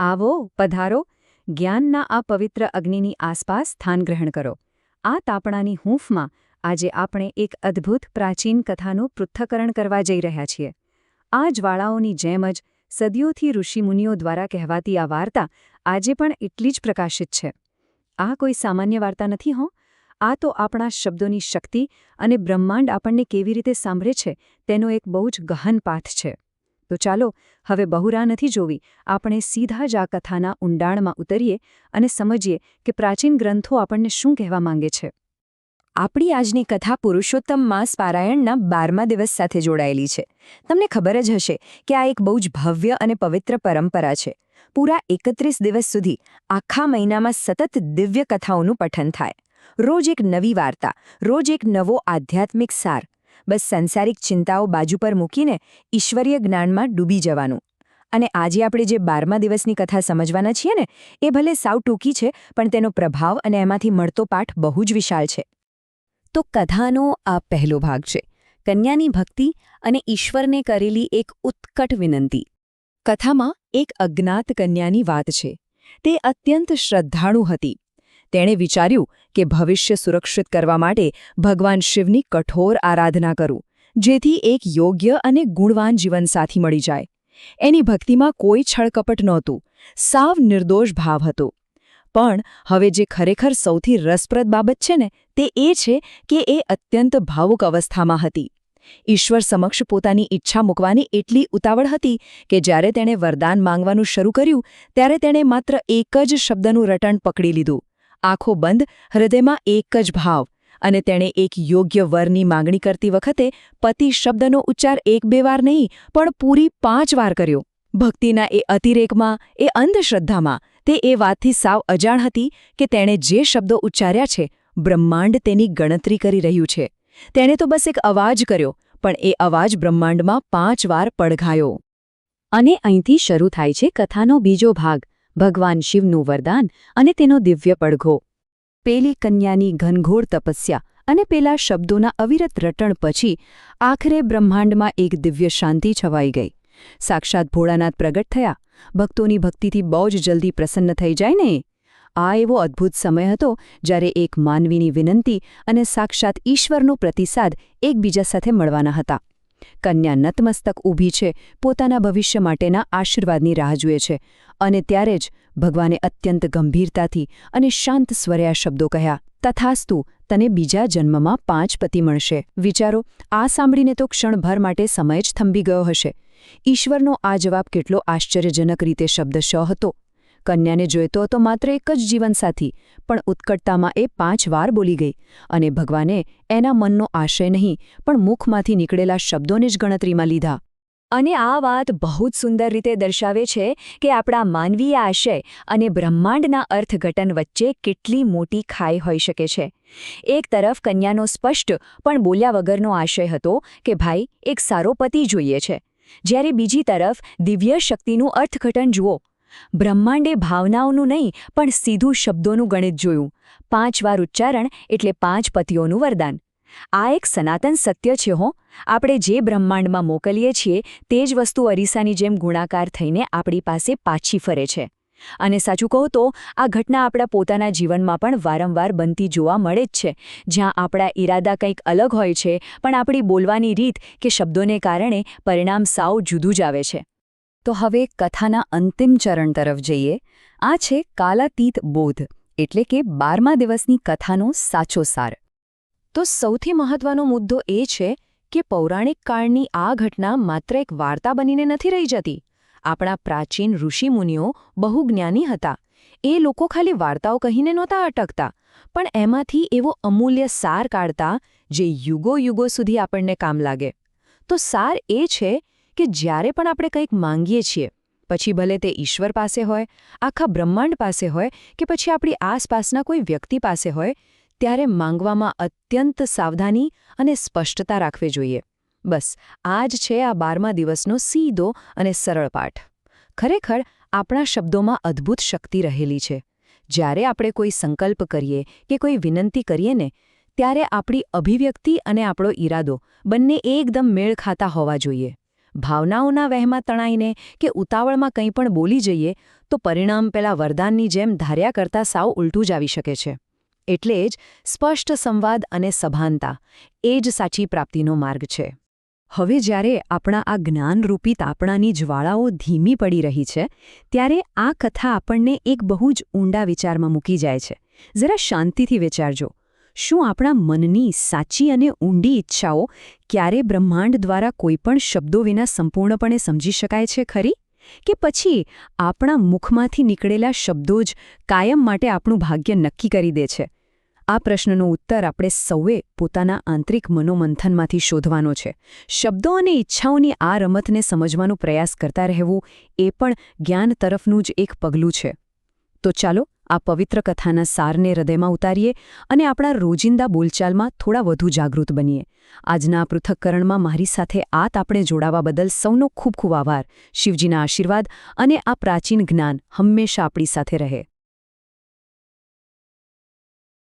આવો પધારો, જ્ઞાનના આ પવિત્ર અગ્નિની આસપાસ સ્થાન ગ્રહણ કરો. આ તાપણાની હૂંફમાં આજે આપણે એક અદ્ભુત પ્રાચીન કથાનું પૃથ્થકરણ કરવા જઈ રહ્યા છીએ. આ જ્વાળાઓની જેમ જ સદીઓથી ઋષિમુનિઓ દ્વારા કહેવાતી આ વાર્તા આજે પણ એટલી જ પ્રકાશિત છે. આ કોઈ સામાન્ય વાર્તા નથી હો. આ તો આપણા શબ્દોની શક્તિ અને બ્રહ્માંડ આપણને કેવી રીતે સાંભળે છે તેનો એક બહુ જ ગહન પાઠ છે. તો ચાલો હવે બહુરા નથી જોવી, આપણે સીધા જ આ કથાના ઊંડાણમાં ઉતરીએ અને સમજીએ કે પ્રાચીન ગ્રંથો આપણને શું કહેવા માંગે છે. આપણી આજની કથા પુરુષોત્તમ માસ પારાયણના 12મા દિવસ સાથે જોડાયેલી છે. તમને ખબર જ હશે કે આ એક બહુ જ ભવ્ય અને પવિત્ર પરંપરા છે. પૂરા 31 દિવસ સુધી આખા મહિનામાં સતત દિવ્ય કથાઓનું પઠન થાય. રોજ એક નવી વાર્તા, રોજ એક નવો આધ્યાત્મિક સાર. બસ સંસારિક ચિંતાઓ બાજુ પર મૂકીને ઈશ્વરીય જ્ઞાનમાં ડૂબી જવાનું. અને આજે આપણે જે 12મા દિવસની કથા સમજવાના છીએ ને, એ ભલે સાવ ટૂંકી છે, પણ તેનો પ્રભાવ અને એમાંથી મળતો પાઠ બહુ જ વિશાળ છે. તો કથાનો આ પહેલો ભાગ છે, કન્યાની ભક્તિ અને ઈશ્વરને કરેલી એક ઉત્કટ વિનંતી. કથામાં એક અજ્ઞાત કન્યાની વાત છે. તે અત્યંત શ્રદ્ધાળુ હતી. તેણે વિચાર્યું કે ભવિષ્ય સુરક્ષિત કરવા માટે ભગવાન શિવની કઠોર આરાધના કરું, જેથી એક યોગ્ય અને ગુણવાન જીવનસાથી મળી જાય. એની ભક્તિમાં કોઈ છળકપટ નહોતું, સાવ નિર્દોષ ભાવ હતો. પણ હવે જે ખરેખર સૌથી રસપ્રદ બાબત છે ને, તે એ છે કે એ અત્યંત ભાવુક અવસ્થામાં હતી. ઈશ્વર સમક્ષ પોતાની ઈચ્છા મૂકવાની એટલી ઉતાવળ હતી કે જ્યારે તેણે વરદાન માંગવાનું શરૂ કર્યું ત્યારે તેણે માત્ર એક જ શબ્દનું રટણ પકડી લીધું. આંખો બંધ, હૃદયમાં એક જ ભાવ. અને તેણે એક યોગ્ય વરની માંગણી કરતી વખતે પતિ શબ્દનો ઉચ્ચાર 1-2 વાર નહીં, પણ પૂરી 5 વાર કર્યો. ભક્તિના એ અતિરેકમાં, એ અંધશ્રદ્ધામાં તે એ વાતથી સાવ અજાણ હતી કે તેણે જે શબ્દો ઉચ્ચાર્યા છે, બ્રહ્માંડ તેની ગણતરી કરી રહ્યું છે. તેણે તો બસ એક અવાજ કર્યો, પણ એ અવાજ બ્રહ્માંડમાં 5 વાર પડઘાયો. અને અહીંથી શરૂ થાય છે કથાનો બીજો ભાગ, ભગવાન શિવનું વરદાન અને તેનો દિવ્ય પડઘો. પેલી કન્યાની ઘનઘોર તપસ્યા અને પેલા શબ્દોના અવિરત રટણ પછી આખરે બ્રહ્માંડમાં એક દિવ્ય શાંતિ છવાઈ ગઈ. સાક્ષાત ભોળાનાથ પ્રગટ થયા. ભક્તોની ભક્તિથી બહુ જ જલ્દી પ્રસન્ન થઈ જાય ને. આ એવો અદ્ભુત સમય હતો જ્યારે એક માનવીની વિનંતી અને સાક્ષાત ઈશ્વરનો પ્રતિસાદ એકબીજા સાથે મળવાના હતા. કન્યા નતમસ્તક ઊભી છે, પોતાના ભવિષ્ય માટેના આશીર્વાદની રાહ જુએ છે. અને ત્યારે જ ભગવાને અત્યંત ગંભીરતાથી અને શાંત સ્વરે આ શબ્દો કહ્યા, તથાસ્તુ, તને બીજા જન્મમાં 5 પતિ મળશે. વિચારો, આ સાંભળીને તો ક્ષણભર માટે સમય જ થંભી ગયો હશે. ઈશ્વરનો આ જવાબ કેટલો આશ્ચર્યજનક રીતે શબ્દશ હતો. કન્યાને જોઈતો હતો માત્ર એક જ જીવનસાથી, પણ ઉત્કટતામાં એ 5 વાર બોલી ગઈ. અને ભગવાને એના મનનો આશય નહીં, પણ મુખમાંથી નીકળેલા શબ્દોને જ ગણતરીમાં લીધા. અને આ વાત બહુ જ સુંદર રીતે દર્શાવે છે કે આપણા માનવીય આશય અને બ્રહ્માંડના અર્થઘટન વચ્ચે કેટલી મોટી ખાઈ હોઈ શકે છે. એક તરફ કન્યાનો સ્પષ્ટ પણ બોલ્યા વગરનો આશય હતો કે ભાઈ, એક સારો પતિ જોઈએ છે, જ્યારે બીજી તરફ દિવ્ય શક્તિનું અર્થઘટન જુઓ. બ્રહ્માંડે ભાવનાઓનું નહીં, પણ સીધું શબ્દોનું ગણિત જોયું. 5 વાર ઉચ્ચારણ એટલે 5 પતિઓનું વરદાન. આ એક સનાતન સત્ય છે હો. આપણે જે બ્રહ્માંડમાં મોકલીએ છીએ તે જ વસ્તુ અરીસાની જેમ ગુણાકાર થઈને આપણી પાસે પાછી ફરે છે. અને સાચું કહું તો આ ઘટના આપણા પોતાના જીવનમાં પણ વારંવાર બનતી જોવા મળે જ છે, જ્યાં આપણા ઈરાદા કંઈક અલગ હોય છે, પણ આપણી બોલવાની રીત કે શબ્દોને કારણે પરિણામ સાવ જુદું જ આવે છે. તો હવે કથાના અંતિમ ચરણ તરફ જઈએ. આ છે કાલાતીત બોધ, એટલે કે 12મા દિવસની કથાનો સાચો સાર. તો સૌથી મહત્વનો મુદ્દો એ છે કે પૌરાણિક કાળની આ ઘટના માત્ર એક વાર્તા બનીને નથી રહી જતી. આપણા પ્રાચીન ઋષિમુનિઓ બહુ જ્ઞાની હતા. એ લોકો ખાલી વાર્તાઓ કહીને નહોતા અટકતા, પણ એમાંથી એવો અમૂલ્ય સાર કાઢતા જે યુગો સુધી આપણને કામ લાગે. તો સાર એ છે કે જ્યારે પણ આપણે કંઈક માંગીએ છીએ, પછી ભલે તે ઈશ્વર પાસે હોય, આખા બ્રહ્માંડ પાસે હોય કે પછી આપણી આસપાસના કોઈ વ્યક્તિ પાસે હોય, ત્યારે માંગવામાં અત્યંત સાવધાની અને સ્પષ્ટતા રાખવી જોઈએ. બસ આ જ છે આ 12મા દિવસનો સીધો અને સરળ પાઠ. ખરેખર આપણા શબ્દોમાં અદ્ભુત શક્તિ રહેલી છે. જ્યારે આપણે કોઈ સંકલ્પ કરીએ કે કોઈ વિનંતી કરીએ ને, ત્યારે આપણી અભિવ્યક્તિ અને આપણો ઈરાદો બંને એકદમ મેળ ખાતા હોવા જોઈએ. ભાવનાઓના વહેમાં તણાઈને કે ઉતાવળમાં કંઈ પણ બોલી જઈએ તો પરિણામ પેલા વરદાનની જેમ ધાર્યા કરતાં સાવ ઉલટું જ આવી શકે છે. એટલે જ સ્પષ્ટ સંવાદ અને સભાનતા એ જ સાચી પ્રાપ્તિનો માર્ગ છે. હવે જ્યારે આપણા આ જ્ઞાનરૂપી તાપણાની જ્વાળાઓ ધીમી પડી રહી છે ત્યારે આ કથા આપણને એક બહુ જ ઊંડા વિચારમાં મૂકી જાય છે. જરા શાંતિથી વિચારજો. શું આપણા મનની સાચી અને ઊંડી ઈચ્છાઓ ક્યારે બ્રહ્માંડ દ્વારા કોઈપણ શબ્દો વિના સંપૂર્ણપણે સમજી શકાય છે ખરી? કે પછી આપણા મુખમાંથી નીકળેલા શબ્દો જ કાયમ માટે આપણું ભાગ્ય નક્કી કરી દે છે? આ પ્રશ્નનો ઉત્તર આપણે સૌએ પોતાના આંતરિક મનોમંથનમાંથી શોધવાનો છે. શબ્દો અને ઈચ્છાઓની આ રમતને સમજવાનો પ્રયાસ કરતા રહેવું એ પણ જ્ઞાન તરફનું જ એક પગલું છે. તો ચાલો આ પવિત્ર કથાના સારને હૃદયમાં ઉતારીએ અને આપણા રોજિંદા બોલચાલમાં થોડા વધુ જાગૃત બનીએ. આજના આ પૃથક્કરણમાં મારી સાથે આપણે જોડાવા બદલ સૌનો ખૂબ ખૂબ આભાર. શિવજીના આશીર્વાદ અને આ પ્રાચીન જ્ઞાન હંમેશા આપણી સાથે રહે.